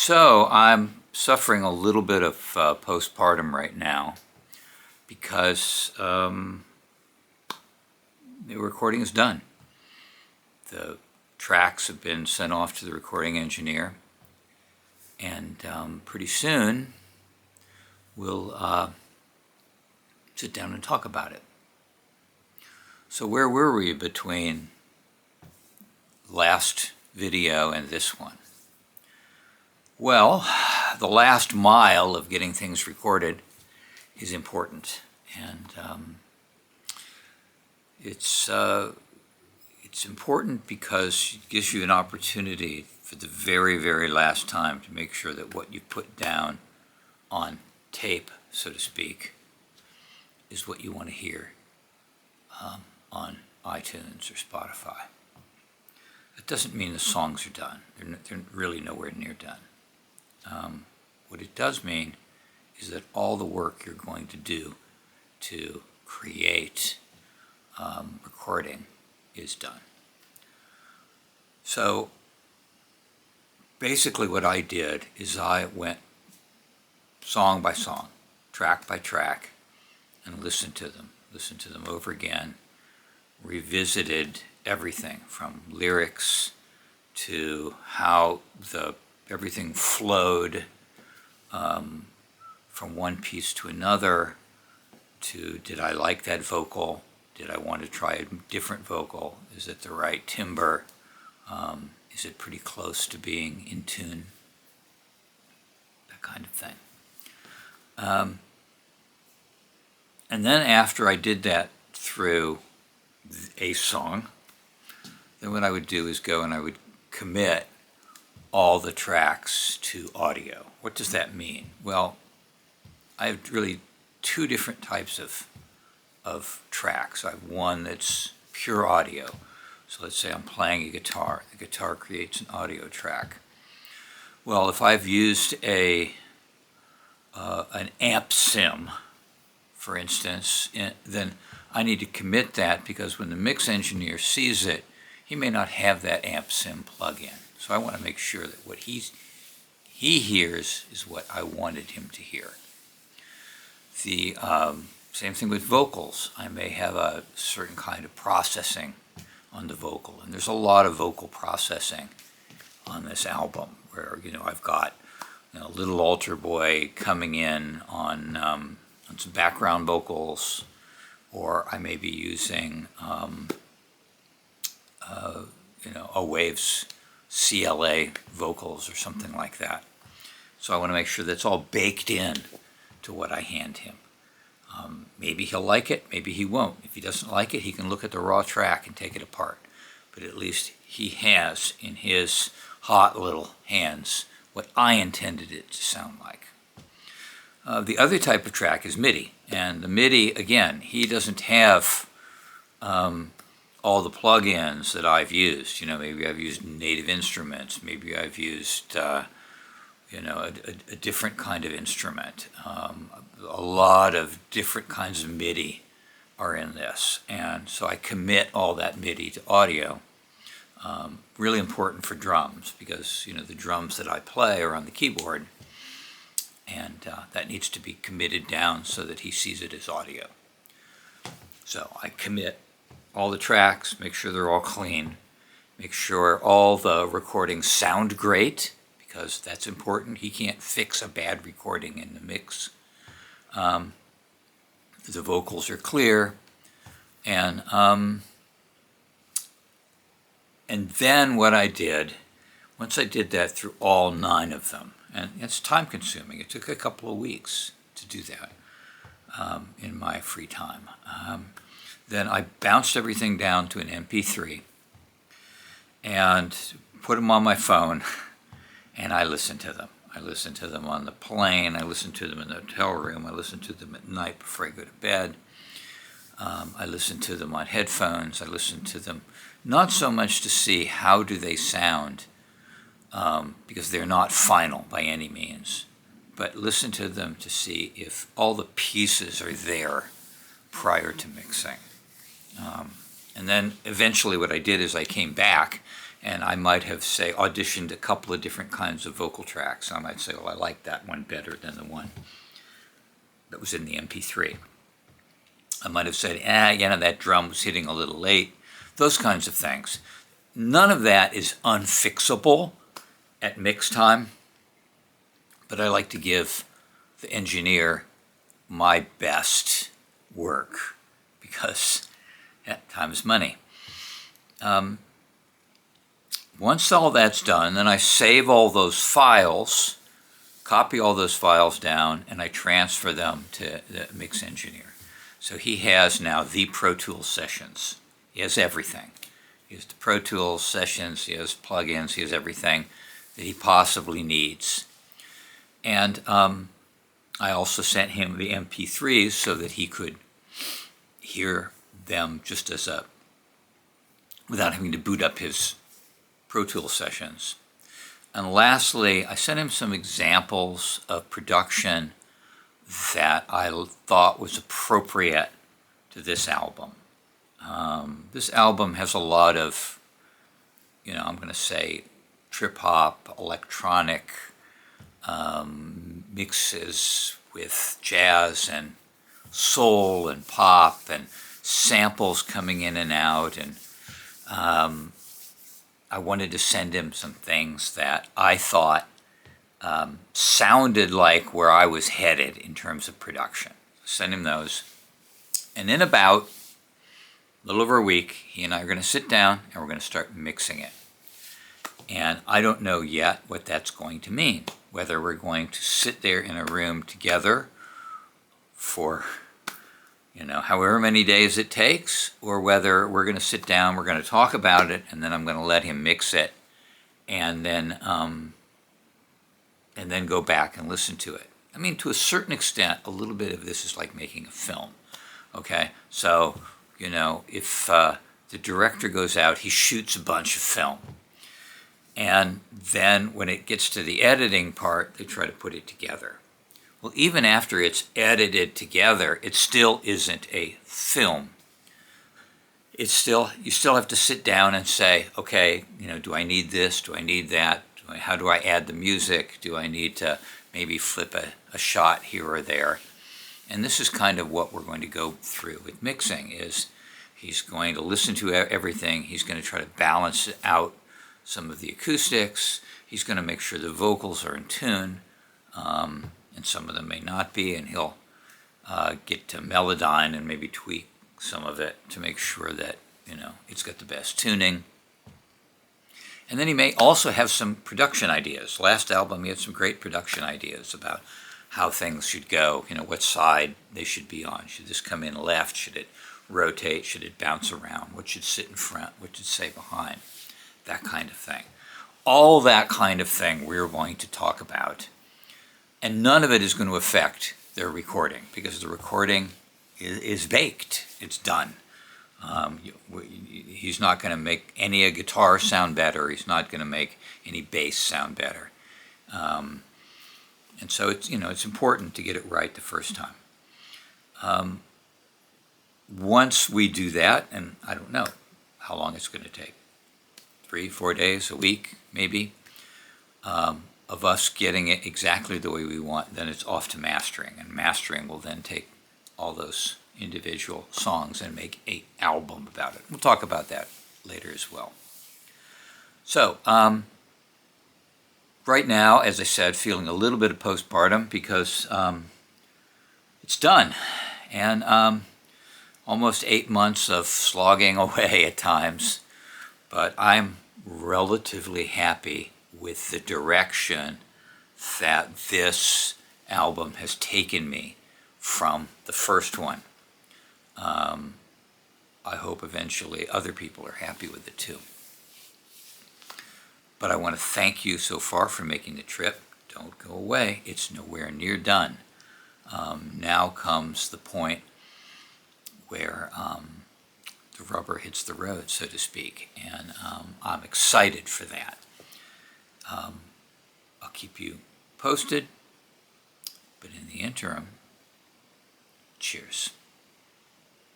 So I'm suffering a little bit of postpartum right now because the recording is done. The tracks have been sent off to the recording engineer, and pretty soon we'll sit down and talk about it. So where were we between last video and this one? Well, the last mile of getting things recorded is important, and it's important because it gives you an opportunity for the very, very last time to make sure that what you put down on tape, so to speak, is what you want to hear on iTunes or Spotify. That doesn't mean the songs are done. They're really nowhere near done. What it does mean is that all the work you're going to do to create recording is done. So basically what I did is I went song by song, track by track, and listened to them over again, revisited everything from lyrics to how everything flowed from one piece to another, to did I like that vocal? Did I want to try a different vocal? Is it the right timbre? Is it pretty close to being in tune? That kind of thing. And then after I did that through a song, then what I would do is go and I would commit all the tracks to audio. What does that mean? Well, I have really two different types of tracks. I have one that's pure audio. So let's say I'm playing a guitar. The guitar creates an audio track. Well, if I've used an amp sim, for instance, then I need to commit that, because when the mix engineer sees it, he may not have that amp sim plug-in. So I want to make sure that what he hears is what I wanted him to hear. The same thing with vocals. I may have a certain kind of processing on the vocal, and there's a lot of vocal processing on this album, where I've got Little Altar Boy coming in on some background vocals, or I may be using a Waves CLA vocals or something like that. So I want to make sure that's all baked in to what I hand him. Maybe he'll like it, maybe he won't. If he doesn't like it, he can look at the raw track and take it apart. But at least he has in his hot little hands what I intended it to sound like. The other type of track is MIDI. And the MIDI, again, he doesn't have all the plugins that I've used. Maybe I've used Native Instruments. Maybe I've used a different kind of instrument. A lot of different kinds of MIDI are in this, and so I commit all that MIDI to audio. Really important for drums, because the drums that I play are on the keyboard, and that needs to be committed down so that he sees it as audio. So I commit all the tracks, make sure they're all clean, make sure all the recordings sound great, because that's important. He can't fix a bad recording in the mix. The vocals are clear, and then what I did, once I did that through all 9 of them, and it's time consuming, it took a couple of weeks to do that in my free time. Then I bounced everything down to an MP3 and put them on my phone, and I listened to them. I listened to them on the plane, I listened to them in the hotel room, I listened to them at night before I go to bed. I listened to them on headphones, I listened to them not so much to see how do they sound, because they're not final by any means, but listen to them to see if all the pieces are there prior to mixing. And then eventually what I did is I came back And I might have, say, auditioned a couple of different kinds of vocal tracks. I might say, well, I like that one better than the one that was in the MP3. I might have said, that drum was hitting a little late. Those kinds of things. None of that is unfixable at mix time, but I like to give the engineer my best work because time is money. Once all that's done, then I save all those files, copy all those files down, and I transfer them to the mix engineer. So he has now the Pro Tools sessions. He has everything. He has the Pro Tools sessions, he has plugins, he has everything that he possibly needs. And I also sent him the MP3s so that he could hear them just as without having to boot up his Pro Tools sessions. And lastly, I sent him some examples of production that I thought was appropriate to this album. This album has a lot of, I'm going to say, trip-hop, electronic mixes with jazz and soul and pop and samples coming in and out. And I wanted to send him some things that I thought sounded like where I was headed in terms of production. Send him those. And in about a little over a week, he and I are going to sit down and we're going to start mixing it. And I don't know yet what that's going to mean. Whether we're going to sit there in a room together for, however many days it takes, or whether we're going to sit down, we're going to talk about it, and then I'm going to let him mix it, and then go back and listen to it. I mean, to a certain extent, a little bit of this is like making a film. Okay, so if the director goes out, he shoots a bunch of film. And then when it gets to the editing part, they try to put it together. Well, even after it's edited together, it still isn't a film. You still have to sit down and say, okay, do I need this? Do I need that? How do I add the music? Do I need to maybe flip a shot here or there? And this is kind of what we're going to go through with mixing, is he's going to listen to everything. He's going to try to balance out some of the acoustics. He's going to make sure the vocals are in tune, and some of them may not be, and he'll get to Melodyne and maybe tweak some of it to make sure that it's got the best tuning. And then he may also have some production ideas. Last album he had some great production ideas about how things should go, what side they should be on. Should this come in left? Should it rotate? Should it bounce around? What should sit in front? What should stay behind? That kind of thing. All that kind of thing we're going to talk about. And none of it is going to affect their recording, because the recording is baked. It's done. He's not going to make any guitar sound better. He's not going to make any bass sound better. And so it's important to get it right the first time. Once we do that, and I don't know how long it's going to take, 3-4 days, a week, maybe, of us getting it exactly the way we want, then it's off to mastering. And mastering will then take all those individual songs and make an album about it. We'll talk about that later as well. So, right now, as I said, feeling a little bit of postpartum because it's done. And almost 8 months of slogging away at times. But I'm relatively happy with the direction that this album has taken me from the first one. I hope eventually other people are happy with it too. But I want to thank you so far for making the trip. Don't go away. It's nowhere near done. Now comes the point where the rubber hits the road, so to speak, and I'm excited for that. I'll keep you posted, but in the interim, cheers.